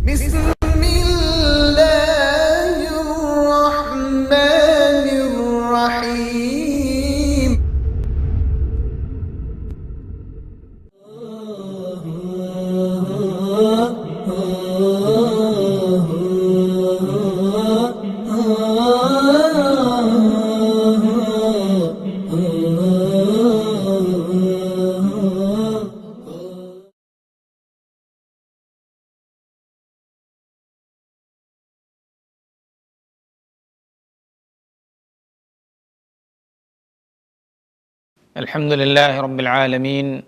بسم الله الرحمن الرحيم الحمد لله رب العالمين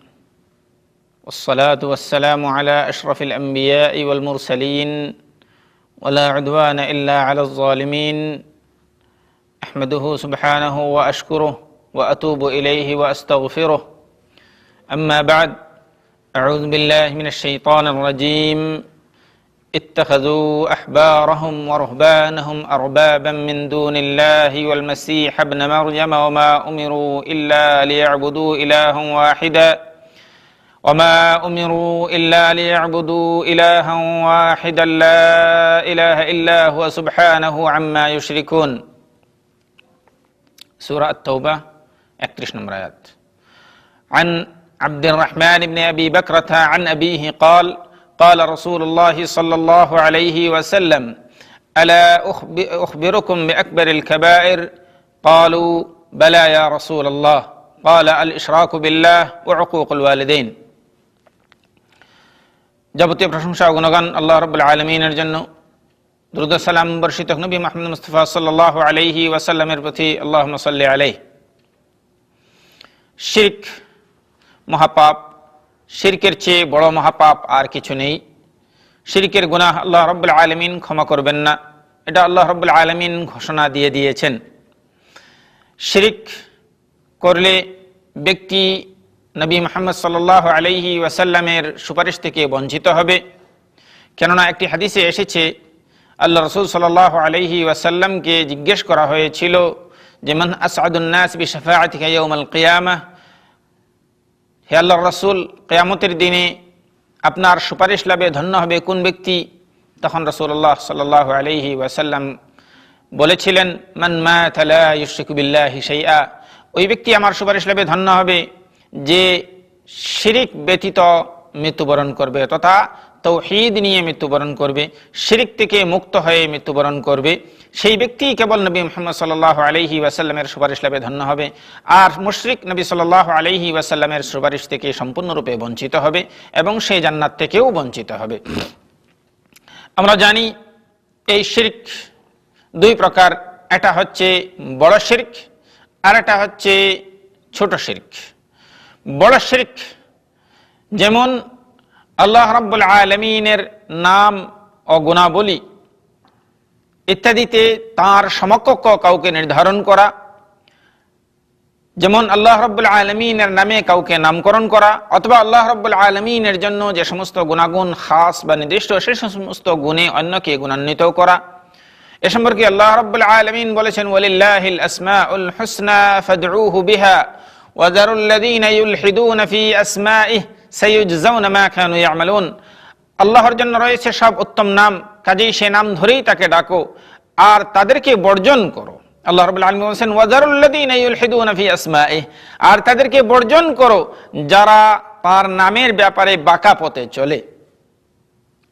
والصلاة والسلام على أشرف الأنبياء والمرسلين ولا عدوان إلا على الظالمين أحمده سبحانه وأشكره وأتوب إليه وأستغفره أما بعد أعوذ بالله من الشيطان الرجيم اتخذوا أحبارهم ورهبانهم أربابا من دون الله والمسيح ابن مريم وما أمروا إلا ليعبدوا إلها واحدا لا إله إلا هو سبحانه عما يشركون سورة التوبة 31 নম্বর আয়াত عن عبد الرحمن بن أبي بكرة عن أبيه قال رسول الله صلى الله عليه وسلم ألا أخبركم بأكبر الكبائر قالوا بلى يا رسول الله قال الإشراك بالله وعقوق الوالدين যাবতীয় প্রশংসা ও গুণগান আল্লাহ রাব্বুল আলামিনের জন্য। দুরূদ ও সালাম বর্ষিত নবী মুহাম্মদ মুস্তাফা সাল্লাল্লাহু আলাইহি ওয়াসাল্লামের প্রতি আল্লাহুম্মা সাল্লি আলাইহি। শিরক মহাপাপ, শিরকের চেয়ে বড় মহাপাপ আর কিছু নেই। শিরকের গুনাহ আল্লাহ রাব্বুল আলামিন ক্ষমা করবেন না, এটা আল্লাহ রাব্বুল আলামিন ঘোষণা দিয়ে দিয়েছেন। শিরক করলে ব্যক্তি নবী মুহাম্মদ সাল্লাল্লাহু আলাইহি ওয়াসাল্লামের সুপারিশ থেকে বঞ্চিত হবে। কেননা একটি হাদিসে এসেছে, আল্লাহ রাসূল সাল্লাল্লাহু আলাইহি ওয়াসাল্লামকে জিজ্ঞেস করা হয়েছিল যে মান আসআদুন নাস বিশাফাআতিকা ইয়াউমাল কিয়ামাহ, হে আল্লাহর রাসূল, কিয়ামতের দিনে আপনার সুপারিশ লাভে ধন্য হবে কোন ব্যক্তি? তখন রাসূলুল্লাহ সাল্লাল্লাহু আলাইহি ওয়াসাল্লাম বলেছিলেন মান মাতা লা ইউশরিকু বিল্লাহি শাইআ, ওই ব্যক্তি আমার সুপারিশ লাভে ধন্য হবে যে শিরিক ব্যতীত মৃত্যুবরণ করবে, তথা তাওহীদ নিয়ে মৃত্যুবরণ করবে, শিরিক থেকে মুক্ত হয়ে মৃত্যুবরণ করবে। সেই ব্যক্তি কেবল নবী মুহাম্মদ সাল্লাল্লাহু আলাইহি ওয়াসাল্লামের সুপারিশ লাভে ধন্য হবে। আর মুশরিক নবী সাল্লাল্লাহু আলাইহি ওয়াসাল্লামের সুপারিশ থেকে সম্পূর্ণরূপে বঞ্চিত হবে এবং সেই জান্নাত থেকেও বঞ্চিত হবে। আমরা জানি এই শিরক দুই প্রকার, এটা হচ্ছে বড় শিরক আর এটা হচ্ছে ছোট শিরক। বড় শিরক যেমন আল্লাহ রাব্বুল আলামিনের নাম ও গুণাবলী ইত্যাদিতে তার সমকক্ষ কাউকে নির্ধারণ করা, যেমন আল্লাহ রাব্বুল আলামিনের নামে কাউকে নামকরণ করা, অথবা আল্লাহ রাব্বুল আলামিনের জন্য যে সমস্ত গুণাগুণ খাস বা নির্দিষ্ট সেই সমস্ত গুণে অন্যকে গুণান্বিত করা। এ সম্পর্কে আল্লাহ রাব্বুল আলামিন বলেছেন ওয়ালিল্লাহিল আসমাউল হুসনা ফাদউহু বিহা ওয়াযারুল লাযীনা ইউলহিদুনা ফি আসমাইহি সাইয়ুজজাউনা মা কানু ইয়ামালুন। আল্লাহর জন্য রয়েছে সব উত্তম নাম, কাজেই সে নাম ধরেই তাকে ডাকো আর তাদেরকে বর্জন করো। আল্লাহ রাব্বুল আলামিন বলেছেন ওয়াযারুল লাযীনা ইউলহিদুনা ফি আসমাইহি, আর তাদেরকে বর্জন করো যারা তার নামের ব্যাপারে বাঁকা পথে চলে,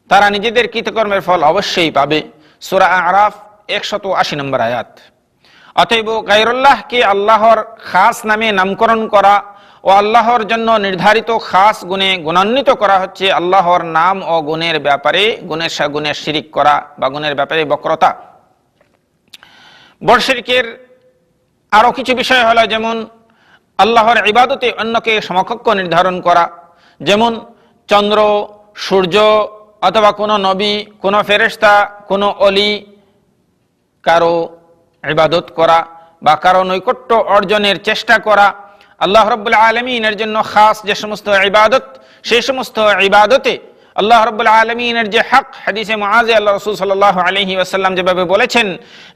তারা নিজেদের কৃতকর্মের ফল অবশ্যই পাবে। সূরা আরাফ 180 নম্বর আয়াত। অতএব গায়রুল্লাহকে আল্লাহর খাস নামে নামকরণ করা ও আল্লাহর জন্য নির্ধারিত খাস গুণে গুণান্বিত করা হচ্ছে আল্লাহর নাম ও গুণের ব্যাপারে গুণের শিরিক করা বা গুণের ব্যাপারে বক্রতা। বড় শিরকের আরো কিছু বিষয় হলো, যেমন আল্লাহর ইবাদতে অন্যকে সমকক্ষ নির্ধারণ করা, যেমন চন্দ্র, সূর্য অথবা কোনো নবী, কোনো ফেরেশতা, কোনো অলি কারো ইবাদত করা বা কারো নৈকট্য অর্জনের চেষ্টা করা। আল্লাহ রাব্বুল আলামিনের জন্য খাস যে সমস্ত ইবাদত, সেই সমস্ত ইবাদতে আল্লাহ রাব্বুল আলামিনের যে হক, হাদিসে মুআযে আল্লাহ রাসূল সাল্লাল্লাহু আলাইহি ওয়াসাল্লাম যেভাবে বলেছেন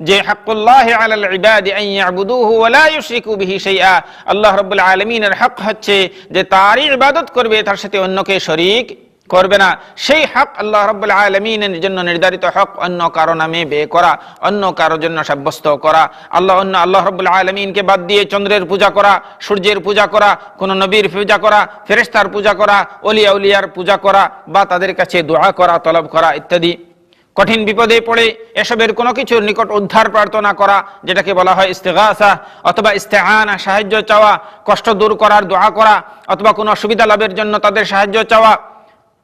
যে হাক্কুল্লাহি আলাল ইবাদি আন ইয়াবুদুহু ওয়া লা ইউশরিকু বিহি শাইআ, আল্লাহ রাব্বুল আলামিনের হক হচ্ছে যে তারই ইবাদত করবে, তার সাথে অন্যকে শরীক করবে না। সেই হক আল্লাহ রাব্বুল আলামিনের জন্য নির্ধারিত হক অন্য কারো নামে ব্যয় করা, অন্য কারোর জন্য সাব্যস্ত করা, আল্লাহ রাব্বুল আলামিনকে বাদ দিয়ে চন্দ্রের পূজা করা, সূর্যের পূজা করা, কোন নবীর পূজা করা, ফেরেশতার পূজা করা, ওলিয়া উলিয়ার পূজা করা বা তাদের কাছে দোয়া করা, তলব করা ইত্যাদি। কঠিন বিপদে পড়ে এসবের কোনো কিছুর নিকট উদ্ধার প্রার্থনা করা, যেটাকে বলা হয় ইস্তিগাসা অথবা ইস্তেআনা, সাহায্য চাওয়া, কষ্ট দূর করার দোয়া করা, অথবা কোনো অসুবিধা লাভের জন্য তাদের সাহায্য চাওয়া,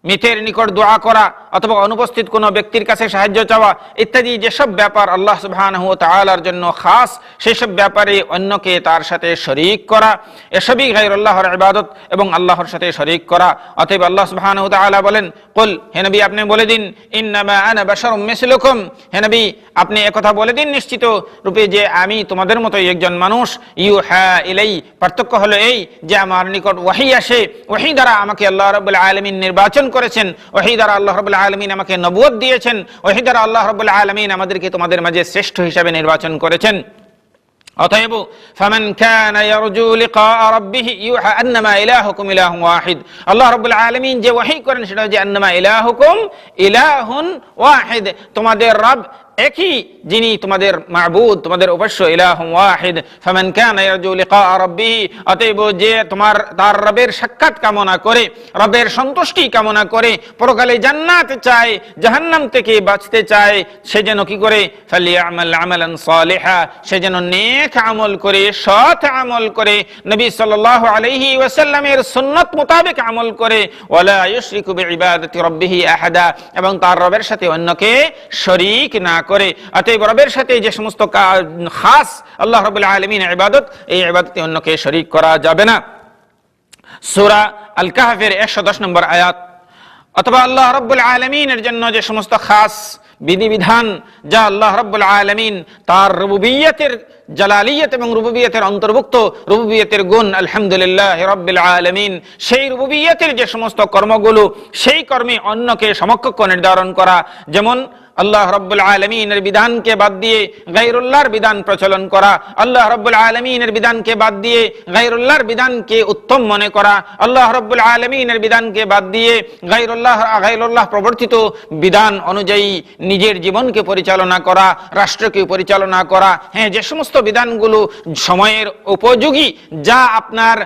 মৃতের নিকট দোয়া করা অথবা অনুপস্থিত কোনো ব্যক্তির কাছে সাহায্য চাওয়া ইত্যাদি যেসব ব্যাপার আল্লাহ সুবহানাহু ওয়া তাআলার জন্য খাস, সেসব ব্যাপারে অন্যকে তার সাথে শরীক করা, এসবই গায়রুল্লাহর ইবাদত এবং আল্লাহর সাথে শরীক করা। অতএব আল্লাহ সুবহানাহু ওয়া তাআলা বলেন, কুল, হে নবী আপনি বলে দিন, ইন্নামা আনা বাশারুম মিসলুকুম, হে নবী আপনি একথা বলে দিন নিশ্চিত রূপে যে আমি তোমাদের মতোই একজন মানুষ। ইউহা ইলাই, পার্থক্য হলো এই যে আমার নিকট ওয়াহী আসে, ওয়াহী দ্বারা আমাকে আল্লাহ রাব্বুল আলামিন নির্বাচন করেছেন, ওয়াহী দ্বারা আল্লাহ রাব্বুল আলামিন আমাকে নবুয়ত দিয়েছেন, ওয়াহী দ্বারা আল্লাহ রাব্বুল আলামিন আমাদেরকে তোমাদের মাঝে শ্রেষ্ঠ হিসাবে নির্বাচন করেছেন। অতএব ফামান কানা ইয়ারজু লিকা রাব্বিহি ইউহা আন্নামা ইলাহুকুম ইলাহুন ওয়াহিদ, আল্লাহ রাব্বুল আলামিন যে ওয়াহী করেন সেটা যে আন্নামা ইলাহুকুম ইলাহুন ওয়াহিদ, তোমাদের রব একই, যিনি তোমাদের মাবুদ, তোমাদের উপাস্য, ইলাহুন ওয়াহিদ। ফামান কানা ইয়ারজু লিকা রাব্বিহি, অতএব যে তার রবের সাক্ষাৎ কামনা করে, রবের সন্তুষ্টি কামনা করে, পরকালে জান্নাত চায়, জাহান্নাম থেকে বাঁচতে চায়, সে যেন কি করে, ফালিয়ামাল আমালান সালিহা, সে যেন নেক আমল করে, সৎ আমল করে, নবী সাল্লাল্লাহু আলাইহি ওয়াসাল্লামের সুন্নাত মোতাবেক আমল করে, ওয়ালা ইউশরিকু বিইবাদাতি রাব্বিহি আহাদা, এবং তার রবের সাথে অন্যকে শরীক না করে। অতএব রবের সাথে যে সমস্ত খাস আল্লাহ রাব্বুল আলামিনের ইবাদত, এই ইবাদতে অন্যকে শরীক করা যাবে না। সূরা আল কাহফের 110 নম্বর আয়াত। অথবা আল্লাহ রাব্বুল আলামিনের জন্য যে সমস্ত খাস বিধিবিধান যা আল্লাহ রাব্বুল আলামিন তার রুবুবিয়্যতের জালালিয়ত এবং রুবুবিয়্যতের অন্তর্ভুক্ত, রুবুবিয়্যতের গুণ আলহামদুলিল্লাহি রাব্বিল আলামিন, সেই রুবুবিয়্যতের যে সমস্ত কর্মগুলো, সেই কর্মে অন্যকে সমকক্ষ নির্ধারণ করা, যেমন আল্লাহ রাব্বুল আলামিনের বিধানকে বাদ দিয়ে গায়রুল্লাহর বিধান প্রচলন করা, আল্লাহ রাব্বুল আলামিনের বিধানকে বাদ দিয়ে গায়রুল্লাহর বিধানকে উত্তম মনে করা, আল্লাহ রাব্বুল আলামিনের বিধানকে বাদ দিয়ে গায়রুল্লাহ প্রবর্তিত বিধান অনুযায়ী নিজের জীবনকে পরিচালনা করা, রাষ্ট্রকে পরিচালনা করা। হ্যাঁ, যে সমস্ত বিধানগুলো সময়ের উপযোগী, যা আপনার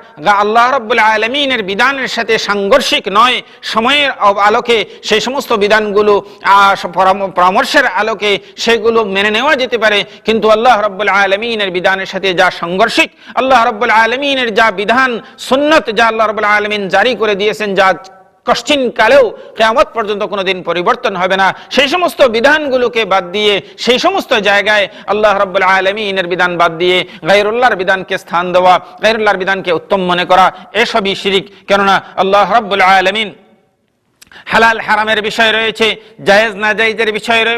আল্লাহ রাব্বুল আলামিনের বিধানের সাথে সাংঘর্ষিক নয়, সময়ের আলোকে সেই সমস্ত বিধানগুলো পরামর্শের আলোকে সেগুলো মেনে নেওয়া যেতে পারে। কিন্তু আল্লাহ রাব্বুল আলামিনের বিধানের সাথে যা সাংঘর্ষিক, আল্লাহ রাব্বুল আলামিনের যা বিধান সুন্নাত যা আল্লাহ রাব্বুল আলামিন জারি করে দিয়েছেন, যা কষ্টিন কালেও কিয়ামত পর্যন্ত কোনোদিন পরিবর্তন হবে না, সেই সমস্ত বিধানগুলোকে বাদ দিয়ে, সেই সমস্ত জায়গায় আল্লাহ রাব্বুল আলামিনের বিধান বাদ দিয়ে গায়রুল্লাহর বিধানকে স্থান দেওয়া, গায়রুল্লাহর বিধানকে উত্তম মনে করা, এসবই শিরিক। কেননা আল্লাহ রাব্বুল আলামিন হালাল হারামের বিষয় রয়েছে, জায়েজ না জায়েজের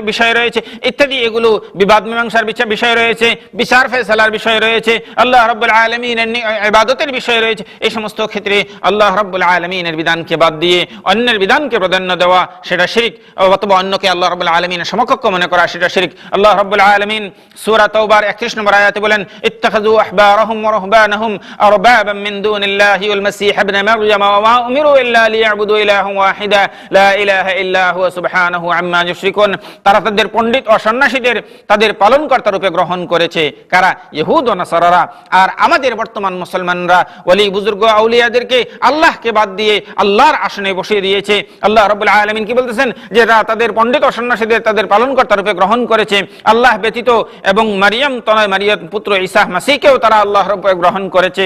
বিষয় রয়েছে ইত্যাদি, এগুলো বিবাদ মীমাংসার বিষয় রয়েছে, বিচার ফয়সালার বিষয় রয়েছে, আল্লাহ রাব্বুল আলামিনের ইবাদতের বিষয় রয়েছে। এই সমস্ত ক্ষেত্রে আল্লাহ রাব্বুল আলামিনের বিধানকে বাদ দিয়ে অন্যের বিধানকে প্রাধান্য দেওয়া সেটা শিরক, অথবা অন্যকে আল্লাহ রাব্বুল আলামিনের সমকক্ষ মনে করা সেটা শিরক। আল্লাহ রাব্বুল আলামিন সূরা তাওবার 31 নম্বর আয়াতে বলেন, ইত্তাখাযু আহবারাহুম ওয়া রাহবানাহুম আরবাবাম মিন দুনিল্লাহি ওয়াল মাসীহ ইবনে মারইয়াম ওয়া মা উমিরু ইল্লা লিয়াবুদু ইলাহান ওয়াহিদা লা ইলাহা ইল্লা হুয়া সুবহানাহু আম্মা ইউশরিকুন। তারা তাদের পণ্ডিত ও সন্ন্যাসীদের তাদের পালনকর্তা রূপে গ্রহণ করেছে, কারা? ইহুদ ও নাসারারা। আর আমাদের বর্তমান মুসলমানরা ওলি বুজুর্গ আউলিয়াদেরকে আল্লাহকে বাদ দিয়ে আল্লাহর আসনে বসিয়ে দিয়েছে। আল্লাহ রাব্বুল আলামিন কি বলতেছেন? যে তাদের পণ্ডিত ও সন্ন্যাসীদের তাদের পালনকর্তা রূপে গ্রহণ করেছে আল্লাহ ব্যতীত, এবং মারিয়াম তনয় মারিয়াম পুত্র ঈসা মাসীহকেও তারা আল্লাহর রূপে গ্রহণ করেছে।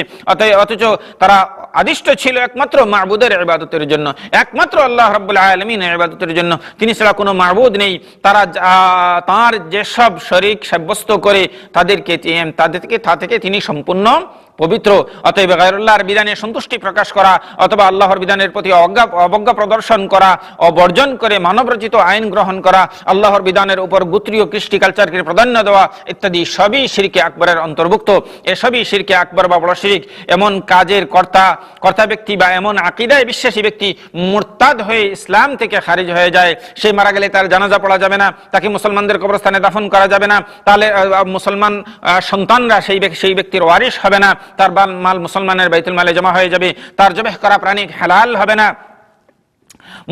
অথচ তারা আদিষ্ট ছিল একমাত্র মাবুদের ইবাদতের জন্য, একমাত্র আল্লাহ রাব্বুল আলামিনের ইবাদতের জন্য, তিনি ছাড়া কোনো মাবুদ নেই। তারা তার যেসব শরীক সাব্যস্ত করে তা থেকে তিনি সম্পূর্ণ পবিত্র। অতএব গায়রুল্লাহর বিধানে সন্তুষ্টি প্রকাশ করা অথবা আল্লাহর বিধানের প্রতি অবজ্ঞা প্রদর্শন করা, অবর্জন করে মানবরচিত আইন গ্রহণ করা, আল্লাহর বিধানের উপর গোত্রীয় কৃষ্টি কালচারকে প্রাধান্য দেওয়া ইত্যাদি সবই শিরকে আকবরের অন্তর্ভুক্ত। এসবই শিরকে আকবর বা বড় শিরক। এমন কাজের কর্তা ব্যক্তি বা এমন আকীদায় বিশ্বাসী ব্যক্তি মুরতাদ হয়ে ইসলাম থেকে খারিজ হয়ে যায়। সে মারা গেলে তার জানাজা পড়া যাবে না, তাকে মুসলমানদের কবরস্থানে দাফন করা যাবে না, তাহলে মুসলমান সন্তানরা সেই ব্যক্তির ওয়ারিশ হবে না, তার মাল মুসলমানের বাইতুল মালে জমা হয়ে যাবে, তার জবাহ করা প্রাণী হালাল হবে না।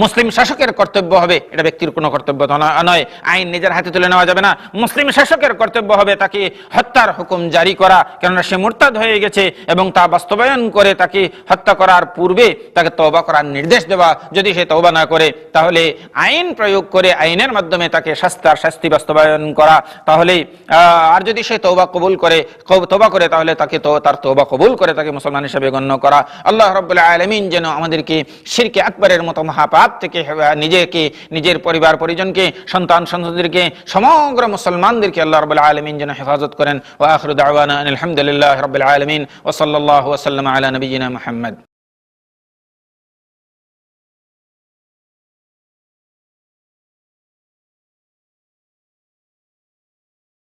মুসলিম শাসকের কর্তব্য হবে, এটা ব্যক্তির কোনো কর্তব্য নয়, আইন নিজের হাতে তুলে নেওয়া যাবে না। মুসলিম শাসকের কর্তব্য হবে তাকে হত্যার হুকুম জারি করা, কেননা সে মুরতাদ হয়ে গেছে, এবং তা বাস্তবায়ন করে তাকে হত্যা করার পূর্বে তাকে তওবা করার নির্দেশ দেওয়া। যদি সে তওবা না করে তাহলে আইন প্রয়োগ করে আইনের মাধ্যমে তাকে শাস্তি বাস্তবায়ন করা। তাহলে আর যদি সে তওবা করে তাহলে তাকে তার তওবা কবুল করে তাকে মুসলমান হিসেবে গণ্য করা। আল্লাহ রাব্বুল আলামিন যেন আমাদেরকে শিরকে আকবরের মতো মহাপাপ থেকে, নিজেকে, নিজের পরিবার পরিজনকে, সন্তান সন্ততিদেরকে, সমগ্র মুসলমানদেরকে আল্লাহ রাব্বুল আলামিন যেন হেফাজত করেন। ওয়া আখিরু দাওয়ানা আলহামদুলিল্লাহি রাব্বিল আলামিন ওয়া সাল্লাল্লাহু ওয়া সাল্লামা আলা নবিয়িনা মুহাম্মদ।